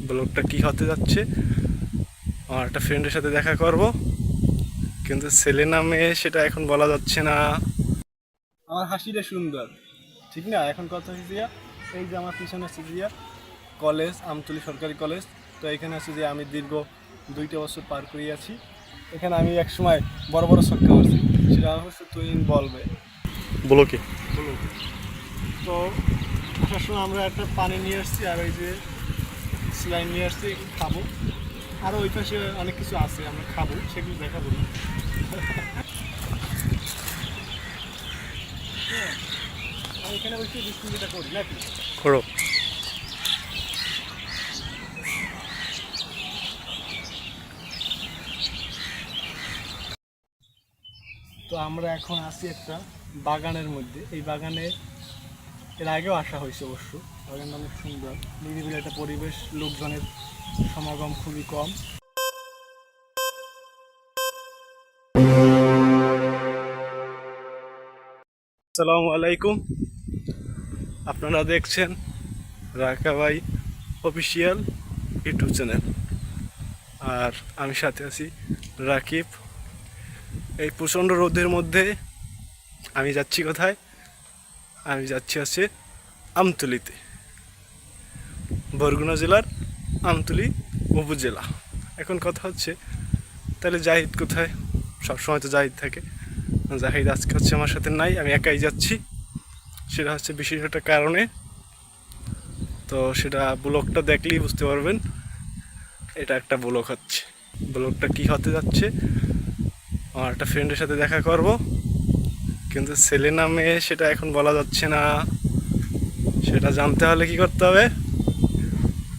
ব্লগটা কি হতে যাচ্ছে, আমার একটা ফ্রেন্ডের সাথে দেখা করব, কিন্তু ছেলে না মেয়ে সেটা এখন বলা যাচ্ছে না। আমার হাসিটা সুন্দর, ঠিক না? এখন কথা হয়েছে এই যে আমার পিছনে আছে যে কলেজ, আমতলী সরকারি কলেজ। তো এখানে আছে যে আমি দীর্ঘ 2টা বছর পার করিয়াছি। এখানে আমি এক সময় বড় বড় ছক্কা মারছি, সেটা অবশ্য তুই বলবে ব্লকে। তো আসার সময় আমরা একটা পানি নিয়ে আসছি, আর ওই যে স্লাইন নিয়ে আসছি, খাবো। আরও ওই পাশে অনেক কিছু আছে আমরা খাবো, সেগুলো দেখাবো না। আমি এখানে বসে বিস্কুটটা করি নাকি করো। তো আমরা এখন আছি একটা বাগানের মধ্যে। এই বাগানে এর আগেও আসা হয়েছে অবশ্য। বাগানটা অনেক সুন্দর, নিরিবিলি একটা পরিবেশ, লোকজনের সমাগম খুবই কম। আসসালামু আলাইকুম, আপনারা দেখছেন রাকা ভাই অফিসিয়াল ইউটিউব চ্যানেল, আর আমি সাথে আছি রাকিব। এই প্রচণ্ড রোদের মধ্যে আমি যাচ্ছি কোথায়? আমি যাচ্ছি হচ্ছে আমতলীতে, বরগুনা জেলার আমতলী উপজেলা। এখন কথা হচ্ছে, তাহলে জাহিদ কোথায়? সবসময় তো জাহিদ থাকে। জাহিদ আজকে হচ্ছে আমার সাথে নাই, আমি একাই যাচ্ছি। সেটা হচ্ছে বিশেষ একটা কারণে। তো সেটা ব্লগটা দেখলেই বুঝতে পারবেন এটা একটা ব্লগ হচ্ছে। ব্লগটা কি হতে যাচ্ছে, আমার একটা ফ্রেন্ডের সাথে দেখা করব, কিন্তু ছেলে না মেয়ে সেটা এখন বলা যাচ্ছে না। সেটা জানতে হলে কি করতে হবে?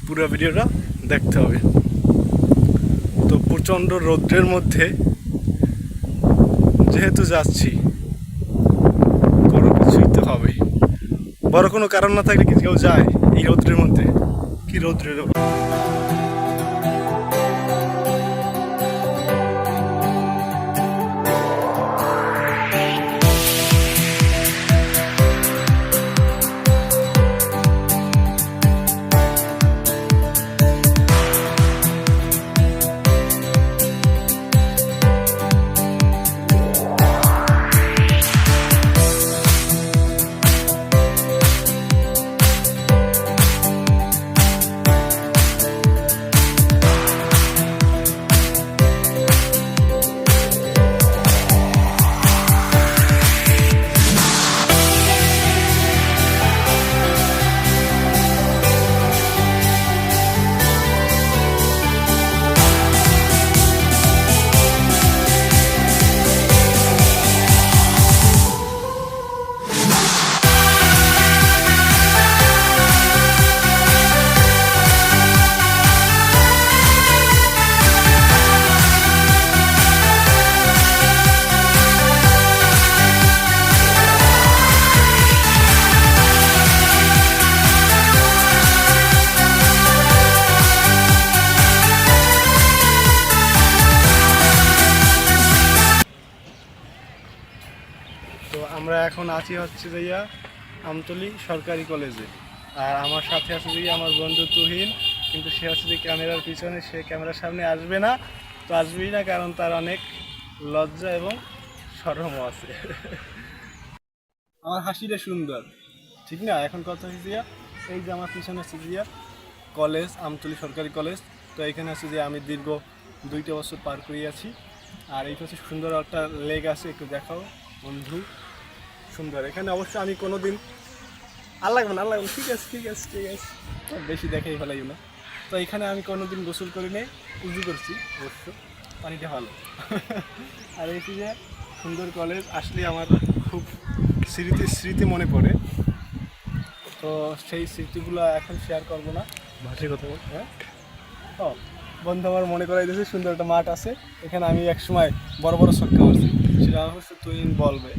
পুরো ভিডিওটা দেখতে হবে। তো প্রচণ্ড রৌদ্রের মধ্যে যেহেতু যাচ্ছি, কোনো কিছুই তো হবে। বড় কোনো কারণ না থাকলে কি কেউ যায় এই রৌদ্রের মধ্যে? কি রৌদ্রের! তো আমরা এখন আছি হচ্ছে যাইয়া আমতলী সরকারি কলেজে, আর আমার সাথে আছে যে আমার বন্ধু তুহিন। কিন্তু সে হচ্ছে যে ক্যামেরার পিছনে, সে ক্যামেরার সামনে আসবে না। তো আসবেই না, কারণ তার অনেক লজ্জা এবং শরমও আছে। আমার হাসিটা সুন্দর, ঠিক না? এখন কথা হয়েছে এই যে আমার পিছনে আছে যে কলেজ, আমতলী সরকারি কলেজ। তো এখানে আছে যে আমি দীর্ঘ 2টা বছর পার করিয়াছি। আর এই হচ্ছে সুন্দর একটা লেক আছে, একটু দেখাও বন্ধু। সুন্দর। এখানে অবশ্য আমি কোনো দিন আল্লাহ ঠিক আছে ঠিক আছে ঠিক আছে, বেশি দেখাই ফেলাই না। তো এখানে আমি কোনো দিন গোসল করি নেই, উজু করছি অবশ্য, পানিটা ভালো। আর এই যে সুন্দর কলেজ, আসলে আমার খুব স্মৃতি মনে পড়ে। তো সেই স্মৃতিগুলো এখন শেয়ার করবো না, ভাষায় কথা বল। হ্যাঁ, ও বন্ধু আমার মনে করাই দিয়েছে সুন্দর একটা মাঠ আছে। এখানে আমি এক সময় বড় বড় ছক্কা মারছি, সেটা অবশ্য তুই বলবে।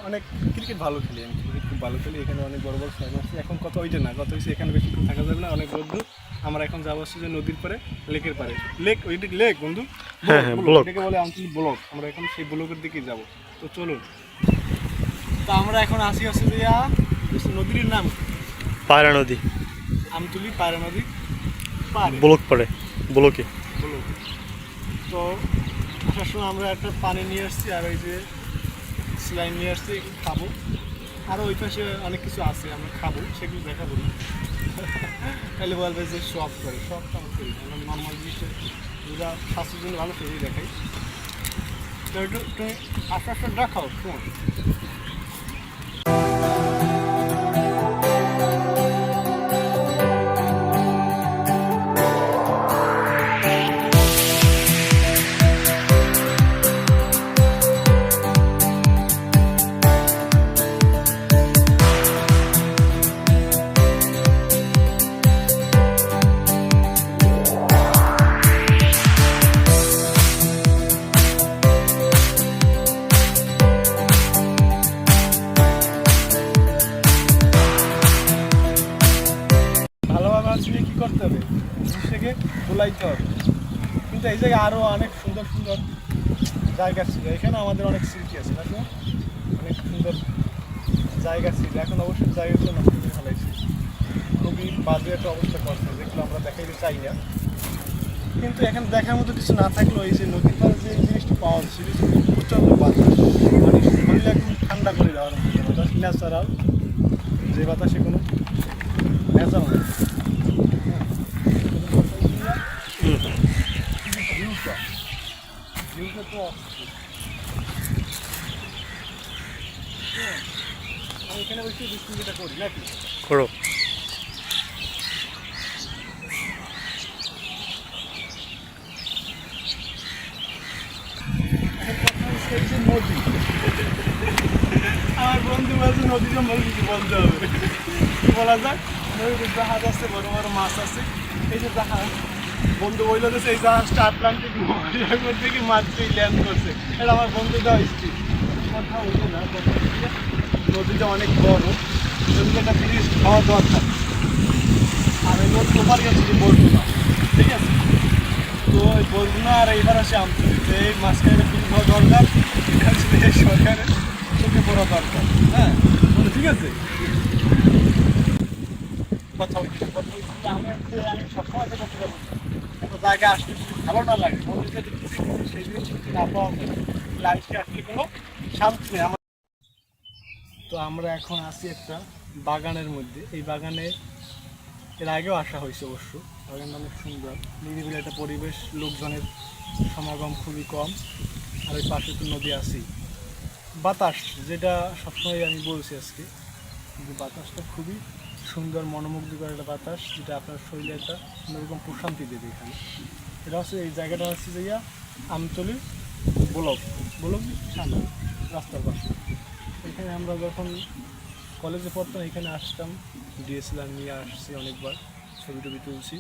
অনেক ক্রিকেট ভালো খেলি, আমি ক্রিকেট খুব ভালো খেলি। এখানে অনেক বড় বড় ছক্কা মারছি। এখন কত ওইটা না, কত হয়েছে এখানে বেশিক্ষণ থাকা যাবে না, অনেক রোদ্দু। আমরা এখন যাবো হচ্ছে যে নদীর পারে, লেকের পারে। লেক, ওইটা লেক বন্ধু, এটাকে বলে আমতলী ব্লক। আমরা এখন সেই ব্লকের দিকে যাব। তো চলুন। তো আমরা এখন আসি হচ্ছে যে নদীর নাম পায়রা নদী, আমতলী পায়রা নদী। পারে ব্লক পারে ব্লকে। তো আসার সময় আমরা একটা পানি নিয়ে আসছি আর ওই যে স্লাইম নিয়ে আসছি, খাবো। আরও ওই পাশে অনেক কিছু আছে আমরা খাবো, সেগুলো দেখাবো না। তাহলে বলবে যে সব করে, সব কাম করি আমরা নর্মাল জিনিসটা যেটা স্বাস্থ্যের জন্য ভালো সেটাই দেখাই। তো একটু তুমি আস্তে আস্তে দেখাও শোন। ভালোভাবে আসলে কী করতে হবে, জিনিসটাকে গোলাইতে হবে। কিন্তু এই জায়গায় আরও অনেক সুন্দর সুন্দর জায়গা ছিল, এখানে আমাদের অনেক স্মৃতি আছে না, অনেক সুন্দর জায়গা ছিল। এখন অবশ্যই জায়গাগুলো নষ্ট করে ফেলাইছি, খুবই বাজে একটা অবস্থা করছে, যেগুলো আমরা দেখাইতে চাই না। কিন্তু এখানে দেখার মতো কিছু না থাকলেও এই যে নদীর পাড়ে যে জিনিসটা পাওয়া যায় সেটা হচ্ছে প্রচণ্ড বাতাস, মানে শরীরে একদম ঠান্ডা করে দেওয়ার মতো বাতাস, ন্যাচারাল যে বাতাসে কোনো ভেজাল নেই। ভিউটা তো আমি এখানে বসে ডিসপ্লেটা করি নাকি করো। এই যে নদী, আমার বন্ধু বলছে নদী সম্পর্কে কিছু বলতে হবে, কি বলা যায়, নদীতে জাহাজ আছে, বড় বড় মাছ আছে। এই যে জাহাজ বন্ধু বললো যে এই জাহাজটা আটলান্টিক মহাসাগর থেকে মাত্রই ল্যান্ড করছে, এটা আমার বন্ধু দেওয়া স্ত্রী কথা হইলো না। নদীটা অনেক বড়, নদীতে একটা ব্রিজ হওয়া দরকার। আর এই নদী ওপার গেছে যে বরগুনা, ঠিক আছে। তো ওই বরগুনা আর এইবার আসে আমতলী, তো এই মাঝখানে ব্রিজ হওয়া দরকার, এটা হচ্ছে এই সরকারের চোখে পড়া দরকার। হ্যাঁ ঠিক আছে, কথা হচ্ছে আমি সবসময় কথা বলবো, একটা জায়গায় আসলে যদি ভালো না লাগে, মন্দিরটা যদি সেই জিনিস না পাওয়া যায়, লাইফকে আসলে কোনো শান্তি নেই আমার। তো আমরা এখন আছি একটা বাগানের মধ্যে। এই বাগানে এর আগেও আসা হয়েছে অবশ্য, বাগানটা অনেক সুন্দর, নিরিবিলি একটা পরিবেশ, লোকজনের সমাগম খুবই কম। আর ওই পাশে তো নদী আছেই, বাতাস যেটা সবসময় আমি বলছি আজকে, কিন্তু বাতাসটা খুবই সুন্দর, মনোমুগ্ধকর একটা বাতাস, যেটা আপনার শরীরে একটা অন্যরকম প্রশান্তি দেবে। এখানে এটা হচ্ছে এই জায়গাটা হচ্ছে যে আমতলী ব্লক সামনে রাস্তার পাশে। এখানে আমরা যখন কলেজে পড়তাম এখানে আসতাম, ডিএসএলআর নিয়ে আসছি অনেকবার, ছবি টবি তুলছি,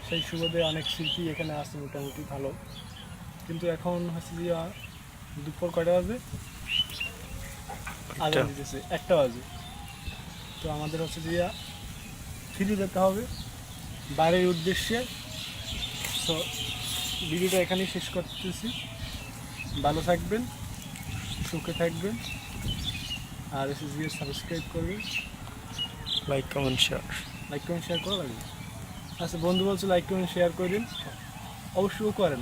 সেই সুবাদে অনেক স্মৃতি এখানে আসছে মোটামুটি ভালো। কিন্তু এখন হচ্ছে যে দুপুর কয়টা বাজে, আজান দিতেছে 1টা বাজে। তো আমাদের হচ্ছে যে ফিরে যেতে হবে বাড়ির উদ্দেশ্যে। তো ভিডিওটা এখানেই শেষ করতেছি, ভালো থাকবেন, সুখে থাকবেন, আর এসএসবি সাবস্ক্রাইব করবেন, লাইক কমেন্ট শেয়ার করা লাগবে। আচ্ছা বন্ধু বলছে লাইক কমেন্ট শেয়ার করে দিন, অবশ্যই করেন।